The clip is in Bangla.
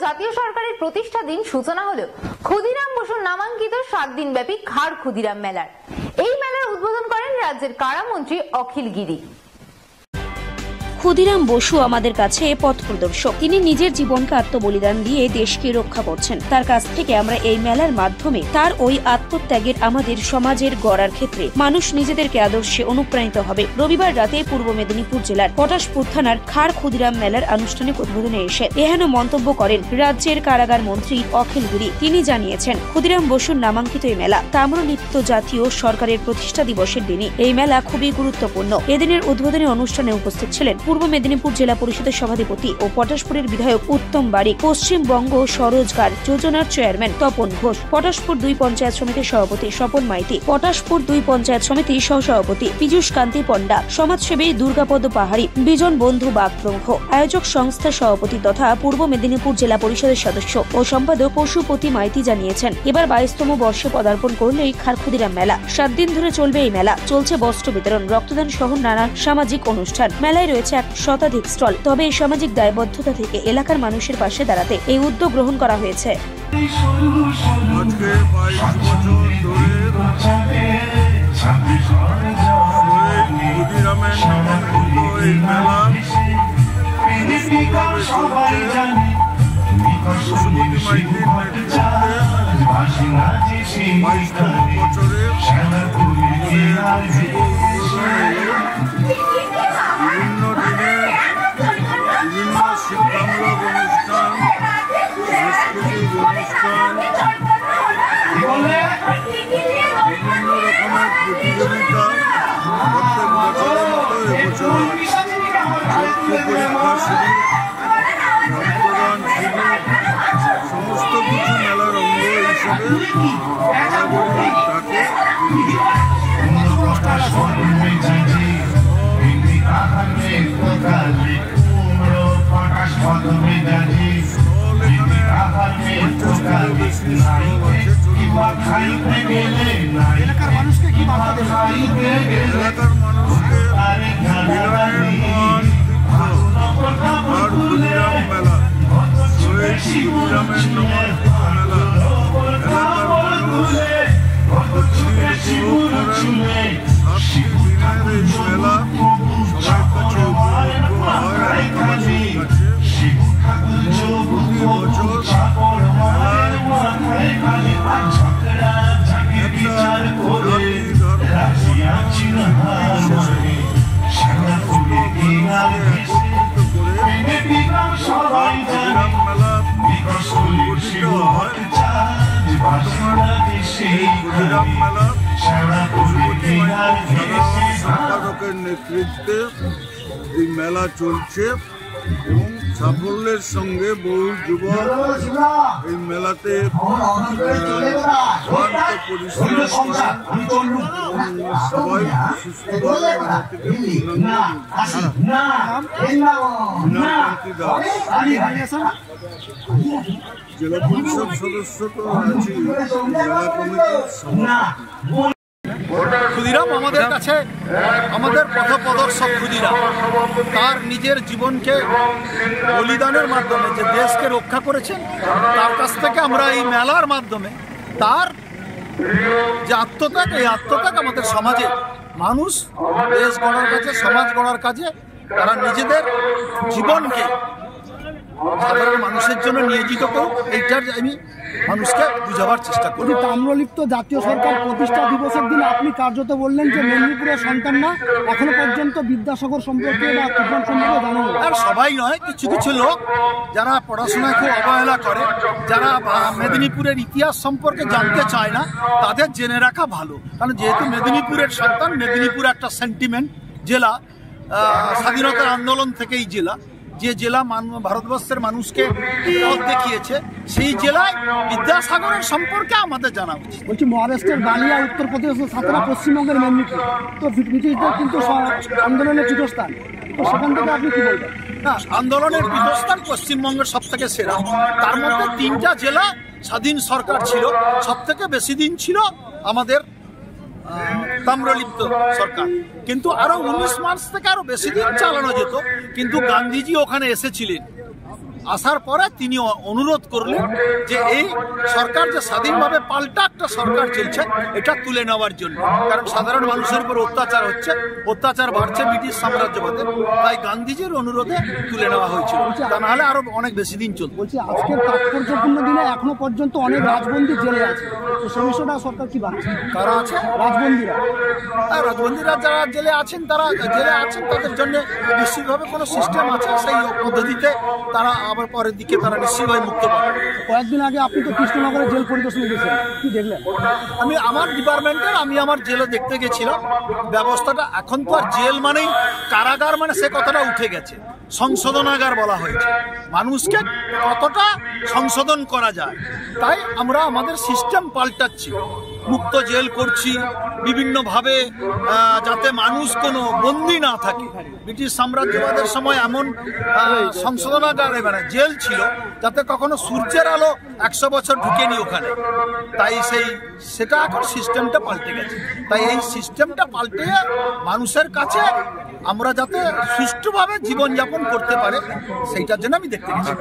জাতীয় সরকারের প্রতিষ্ঠা দিন সূচনা হলো ক্ষুদিরাম বসুর নামাঙ্কিত 7 দিন ব্যাপী খাড় ক্ষুদিরাম মেলার। এই মেলার উদ্বোধন করেন রাজ্যের কারামন্ত্রী অখিল গিরি। ক্ষুদিরাম বসু আমাদের কাছে পথ প্রদর্শক। তিনি নিজের জীবনকে আত্মবলিদান দিয়ে দেশকে রক্ষা করছেন। তার কাছ থেকে আমরা এই মেলার মাধ্যমে তার ওই আত্মত্যাগের আমাদের সমাজের গড়ার ক্ষেত্রে মানুষ নিজেদেরকে আদর্শে অনুপ্রাণিত হবে। রবিবার রাতে পূর্ব মেদিনীপুর জেলার পটাশপুর থানার খাড় ক্ষুদিরাম মেলার আনুষ্ঠানিক উদ্বোধনে এসে এহেন মন্তব্য করেন রাজ্যের কারাগার মন্ত্রী অখিল গিরি। তিনি জানিয়েছেন, ক্ষুদিরাম বসুর নামাঙ্কিত এই মেলা তাম্রলিপ্ত জাতীয় সরকারের প্রতিষ্ঠা দিবসের দিনই এই মেলা খুবই গুরুত্বপূর্ণ। এদিনের উদ্বোধনী অনুষ্ঠানে উপস্থিত ছিলেন পূর্ব মেদিনীপুর জেলা পরিষদের সভাধিপতি ও পটাশপুরের বিধায়ক উত্তম বারিক, পশ্চিমবঙ্গ স্বরোজগার যোজনার চেয়ারম্যান তপন ঘোষ, পটাশপুর 2 পঞ্চায়েত সমিতির সভাপতি স্বপন মাইতি, পটাশপুর 2 পঞ্চায়েত সমিতির সহসভাপতি পীযূষ কান্তি পণ্ডা, সমাজসেবী দুর্গাপদ পাহাড়ি, বিজন বন্ধু বাগ প্রমুখ। আয়োজক সংস্থার সভাপতি তথা পূর্ব মেদিনীপুর জেলা পরিষদের সদস্য ও সম্পাদক পশুপতি মাইতি জানিয়েছেন, এবার 22তম বর্ষে পদার্পণ করল এই খাড় ক্ষুদিরাম মেলা। 7 দিন ধরে চলবে এই মেলা। চলছে বস্ত্র বিতরণ, রক্তদান সহ নানা সামাজিক অনুষ্ঠান। মেলায় রয়েছে 1 শতাধিক স্টল। তবে এই সামাজিক দায়বদ্ধতা থেকে এলাকার মানুষের পাশে দাঁড়াতে এই উদ্যোগ গ্রহণ করা হয়েছে। শিক্ষামূলক অনুষ্ঠান, সাংস্কৃতিক অনুষ্ঠান, বিভিন্ন রকমের প্রতিযোগিতা প্রত্যেক বছরের মতো এবছর পরীক্ষা শিবির, রক্তদান শিবির, সমস্ত কিছু মেলার অঙ্গ হিসেবে তাকে এলাকার মানুষকে কি বার্তা দেবেন? এলাকার মানুষকে ক্ষুদিরাম মেলা, শহীদ ক্ষুদিরামের নামাঙ্কিত মেলা, এলাকার মানুষ প্রতিদিন উপভোগ করেন। 7 দিনের এই মেলা সবার কাছে উপভোগ্য হয় মানুষের কাছে। প্রতি বছর সম্পাদকের নেতৃত্বে এই মেলা চলছে এবং সাফল্যের সঙ্গে বহু যুবক এই মেলাতে পরিশ্রম করেন এবং সবাই সুস্থভাবে মেলা থেকে জেলা পরিষদ সদস্য তো আছি, জেলা কমিটির সভাপতি। ক্ষুদিরাম আমাদের কাছে আমাদের পথপ্রদর্শক। ক্ষুদিরাম তার নিজের জীবনকে বলিদানের মাধ্যমে যে দেশকে রক্ষা করেছেন, তার কাছ থেকে আমরা এই মেলার মাধ্যমে তার যে আত্মত্যাগ, এই আত্মত্যাগ আমাদের সমাজে মানুষ দেশ গড়ার কাজে, সমাজ গড়ার কাজে তারা নিজেদের জীবনকে সাধারণ মানুষের জন্য নিয়োজিত করুক, এইটার আমি মানুষকে বুঝাবার চেষ্টা করি। তাম্রলিপ্ত জাতীয় সরকার প্রতিষ্ঠা দিবসের দিন আপনি কার্যত বললেন যে মেদিনীপুরের সন্তান না, এখনো পর্যন্ত বিদ্যাসাগর সম্পর্কে বা ক্ষুদিরাম সম্পর্কে জানেন না। আর সবাই নয়, কিছু কিছু লোক যারা পড়াশোনায় খুব অবহেলা করে, যারা মেদিনীপুরের ইতিহাস সম্পর্কে জানতে চায় না, তাদের জেনে রাখা ভালো। কারণ যেহেতু মেদিনীপুরের সন্তান, মেদিনীপুর একটা সেন্টিমেন্ট জেলা, স্বাধীনতার আন্দোলন থেকেই জেলা, যে জেলা ভারতবর্ষের মানুষকে পথ দেখিয়েছে, সেই জেলায় বিদ্যাসাগরের সম্পর্কে আমাদের জানা উচিত। বলছি, মহারাষ্ট্রের বালিয়া, উত্তরপ্রদেশের সাতরা, পশ্চিমবঙ্গের মেদিনীপুর, তো ব্রিটিশদের কিন্তু আন্দোলনের পীঠস্থান, তো সেখান থেকে আপনি কি বলবেন? না, আন্দোলনের পীঠস্থান পশ্চিমবঙ্গের সব থেকে সেরা। তার মধ্যে 3টা জেলা স্বাধীন সরকার ছিল, সব থেকে বেশি দিন ছিল আমাদের তাম্রলিপ্ত সরকার, কিন্তু আরো 19 মাস থেকে আরো বেশি দিন চালানো যেত, কিন্তু গান্ধীজি ওখানে এসেছিলেন আসার পরে তিনি অনুরোধ করলেন যে এই সরকার যে স্বাধীনভাবে পাল্টা একটা সরকার চলছে এটা তুলে নেওয়ার জন্য, কারণ সাধারণ মানুষের উপর অত্যাচার হচ্ছে, অত্যাচার বাড়ছে ব্রিটিশ সাম্রাজ্যবাদের, তাই গান্ধীজির অনুরোধে তুলে নেওয়া হয়েছিল, তা নাহলে আরো অনেক বেশি দিন চলত। বলছি আজকের তাৎপর্যপূর্ণ দিনে এখনো পর্যন্ত অনেক রাজবন্দী জেলে আছে, তো সে বিষয়টা সরকার কি ভাবছে? কারা আছে? রাজবন্দীরা। রাজবন্দীরা যারা জেলে আছেন তাদের জন্য নিশ্চিতভাবে কোনো সিস্টেম আছে, সেই পদ্ধতিতে তারা আবার পরের দিকে তারা নিশ্চিতভাবে মুক্ত পাবে। কয়েকদিন আগে আপনি তো কৃষ্ণনগরে জেল পরিদর্শনে গেছেন, কি দেখলেন? আমি আমার ডিপার্টমেন্টের আমার জেলে দেখতে গেছিলাম। ব্যবস্থাটা এখন তো আর জেল মানেই কারাগার মানে সে কথাটা উঠে গেছে, সংশোধনাগার বলা হয়েছে। মানুষকে কতটা সংশোধন করা যায়, তাই আমরা আমাদের সিস্টেম পাল্টাচ্ছি, মুক্ত জেল করছি বিভিন্নভাবে, যাতে মানুষ কোনো বন্দী না থাকে। ব্রিটিশ সাম্রাজ্যবাদের সময় এমন সংশোধনাগার মানে জেল ছিল যাতে কখনো সূর্যের আলো 100 বছর ঢুকেনি ওখানে, তাই সেটা এখন সিস্টেমটা পাল্টে গেছে। তাই এই সিস্টেমটা পাল্টে মানুষের কাছে আমরা যাতে সুষ্ঠুভাবে জীবনযাপন করতে পারে সেইটার জন্য আমি দেখতে গেছি।